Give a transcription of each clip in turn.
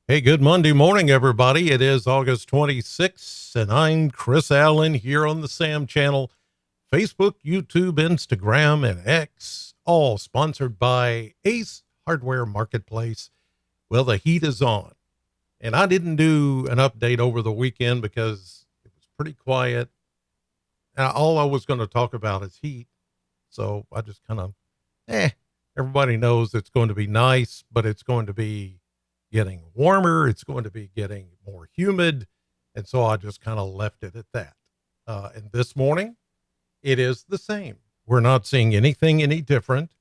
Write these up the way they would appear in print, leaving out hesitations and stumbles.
Hey, good Monday morning, everybody. It is August 26th, and I'm Chris Allen here on the Sam channel, Facebook, YouTube, Instagram, and X, all sponsored by Ace Hardware Marketplace. Well, the heat is on, and I didn't do an update over the weekend because it was pretty quiet. All I was going to talk about is heat, so I just kind of, everybody knows it's going to be nice, but it's going to be getting warmer. It's going to be getting more humid. And so I just kind of left it at that. And this morning, it is the same. We're not seeing anything any different.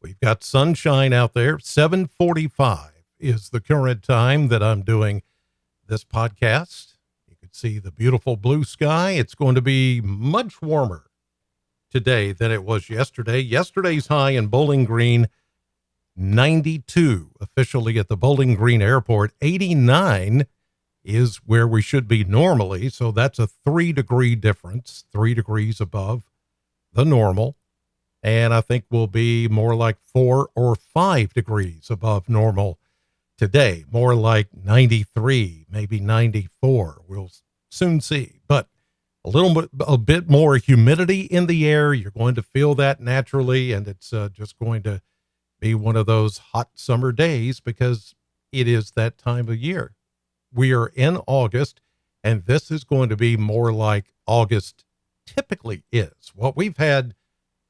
We've got sunshine out there. 7:45 is the current time that I'm doing this podcast. You can see the beautiful blue sky. It's going to be much warmer today than it was yesterday. Yesterday's high in Bowling Green, 92 officially at the Bowling Green Airport. 89 is where we should be normally. So that's a 3-degree difference, 3 degrees above the normal. And I think we'll be more like 4 or 5 degrees above normal today, more like 93, maybe 94. We'll soon see, but a bit more humidity in the air. You're going to feel that naturally. And it's just going to be one of those hot summer days because it is that time of year. We are in August, and this is going to be more like August typically is. What we've had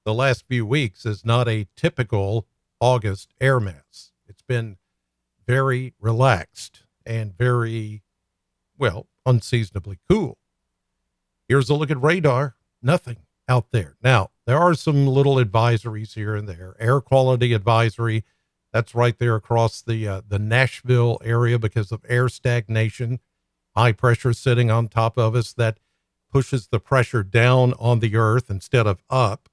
the last few weeks is not a typical August air mass. It's been very relaxed and very, well, unseasonably cool. Here's a look at radar. Nothing out there. Now, there are some little advisories here and there. Air quality advisory, that's right there across the Nashville area because of air stagnation. High pressure sitting on top of us that pushes the pressure down on the earth instead of up.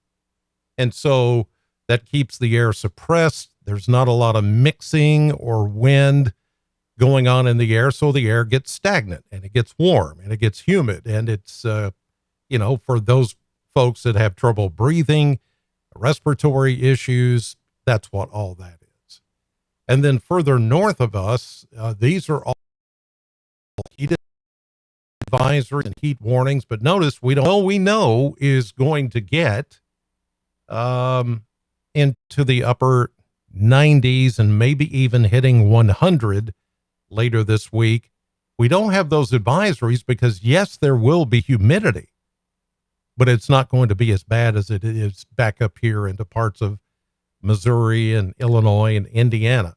And so that keeps the air suppressed. There's not a lot of mixing or wind going on in the air. So the air gets stagnant and it gets warm and it gets humid. And it's, for those folks that have trouble breathing, respiratory issues, that's what all that is. And then further north of us, these are all heat advisories and heat warnings. But notice all we know is going to get into the upper 90s and maybe even hitting 100 later this week. We don't have those advisories because, yes, there will be humidity, but it's not going to be as bad as it is back up here into parts of Missouri and Illinois and Indiana.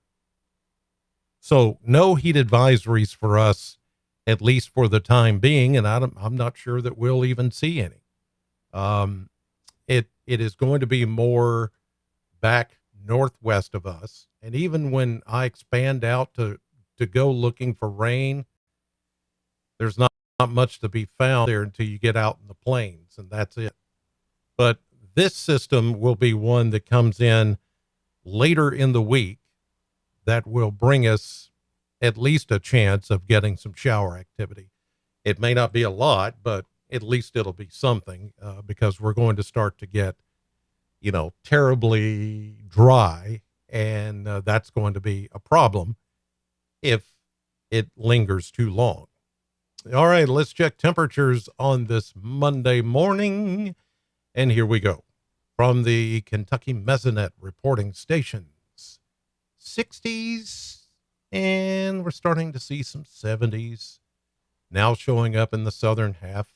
So no heat advisories for us, at least for the time being, and I'm not sure that we'll even see any. It is going to be more back northwest of us, and even when I expand out to go looking for rain, there's not much to be found there until you get out in the plains, and that's it. But this system will be one that comes in later in the week that will bring us at least a chance of getting some shower activity. It may not be a lot, but at least it'll be something because we're going to start to get, terribly dry, and that's going to be a problem if it lingers too long. All right, let's check temperatures on this Monday morning. And here we go. From the Kentucky Mesonet reporting stations, 60s, and we're starting to see some 70s now showing up in the southern half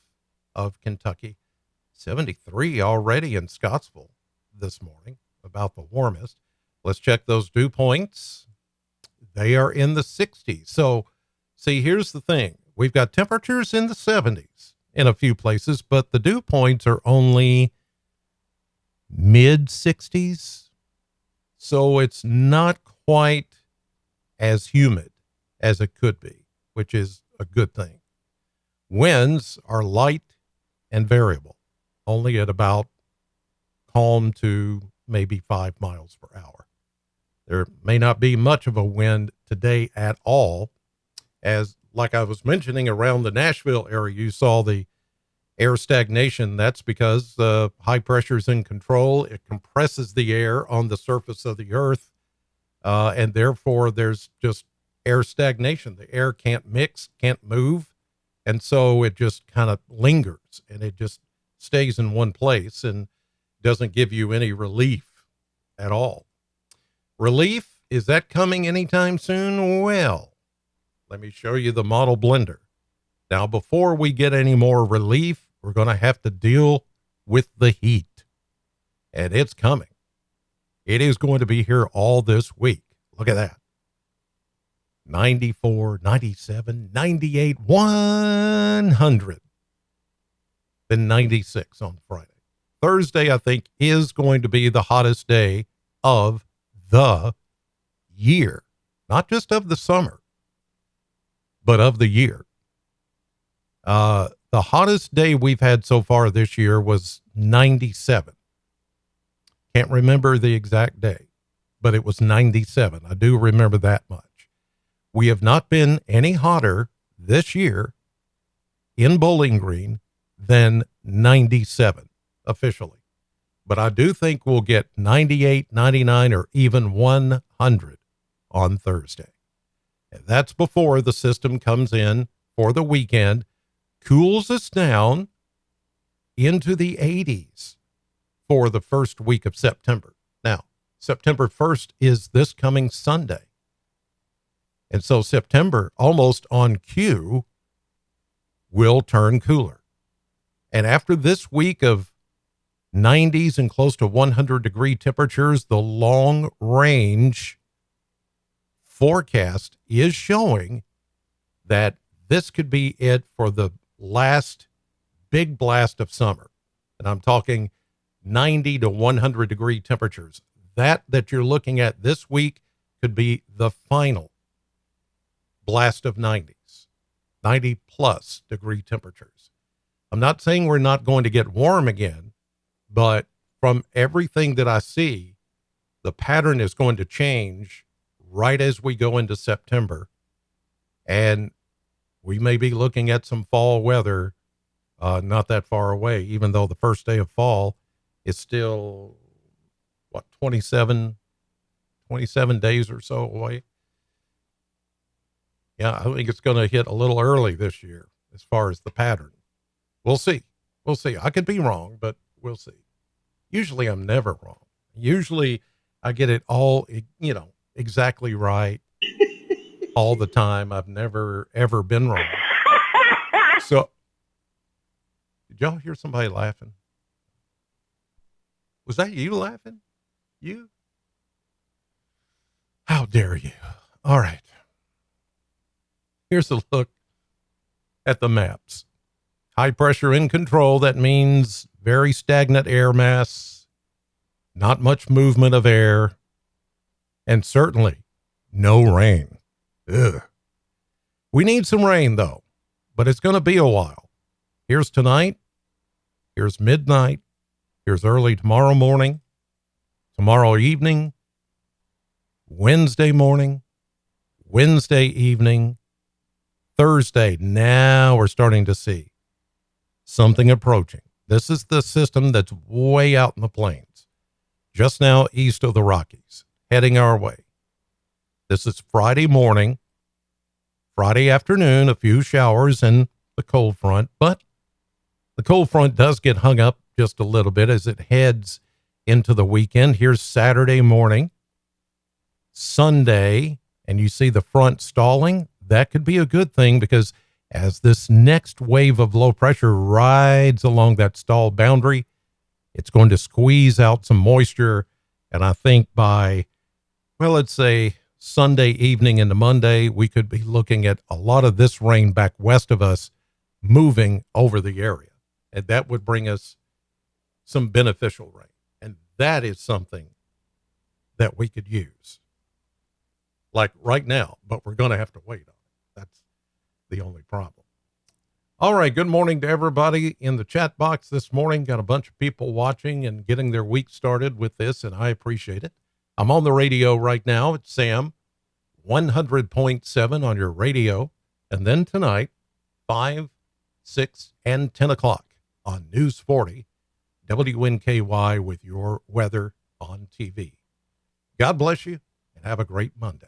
of Kentucky. 73 already in Scottsville this morning, about the warmest. Let's check those dew points. They are in the 60s. So, see, here's the thing. We've got temperatures in the 70s in a few places, but the dew points are only mid 60s. So it's not quite as humid as it could be, which is a good thing. Winds are light and variable, only at about calm to maybe 5 miles per hour. There may not be much of a wind today at all, as like I was mentioning around the Nashville area, you saw the air stagnation. That's because the high pressure is in control. It compresses the air on the surface of the earth. And therefore there's just air stagnation. The air can't mix, can't move. And so it just kind of lingers and it just stays in one place and doesn't give you any relief at all. Relief, is that coming anytime soon? Well, let me show you the model blender. Now, before we get any more relief, we're going to have to deal with the heat. And it's coming. It is going to be here all this week. Look at that. 94, 97, 98, 100. Then 96 on Friday. Thursday, I think, is going to be the hottest day of the year. Not just of the summer, but of the year. The hottest day we've had so far this year was 97. Can't remember the exact day, but it was 97. I do remember that much. We have not been any hotter this year in Bowling Green than 97 officially. But I do think we'll get 98, 99, or even 100 on Thursday. And that's before the system comes in for the weekend, cools us down into the 80s for the first week of September. Now, September 1st is this coming Sunday. And so September, almost on cue, will turn cooler. And after this week of 90s and close to 100-degree temperatures, the long range forecast is showing that this could be it for the last big blast of summer. And I'm talking 90 to 100-degree temperatures. That you're looking at this week could be the final blast of 90s, 90 plus degree temperatures. I'm not saying we're not going to get warm again, but from everything that I see, the pattern is going to change right as we go into September. And we may be looking at some fall weather not that far away, even though the first day of fall is still, 27 days or so away. Yeah, I think it's going to hit a little early this year as far as the pattern. We'll see. We'll see. I could be wrong, but we'll see. Usually I'm never wrong. Usually I get it all, exactly right all the time. I've never, ever been wrong. So, did y'all hear somebody laughing? Was that you laughing? You? How dare you? All right. Here's a look at the maps. High pressure in control. That means very stagnant air mass, not much movement of air, and certainly no rain. Ugh. We need some rain, though, but it's going to be a while. Here's tonight. Here's midnight. Here's early tomorrow morning, tomorrow evening, Wednesday morning, Wednesday evening, Thursday. Now we're starting to see something approaching. This is the system that's way out in the plains, just now east of the Rockies, heading our way. This is Friday morning, Friday afternoon, a few showers and the cold front, but the cold front does get hung up just a little bit as it heads into the weekend. Here's Saturday morning, Sunday, and you see the front stalling. That could be a good thing because as this next wave of low pressure rides along that stall boundary, it's going to squeeze out some moisture. And I think by, let's say Sunday evening into Monday, we could be looking at a lot of this rain back west of us moving over the area. And that would bring us some beneficial rain. And that is something that we could use like right now, but we're going to have to wait on it. That's the only problem. All right. Good morning to everybody in the chat box this morning. Got a bunch of people watching and getting their week started with this, and I appreciate it. I'm on the radio right now. It's Sam 100.7 on your radio. And then tonight, 5, 6, and 10 o'clock on News 40, WNKY with your weather on TV. God bless you and have a great Monday.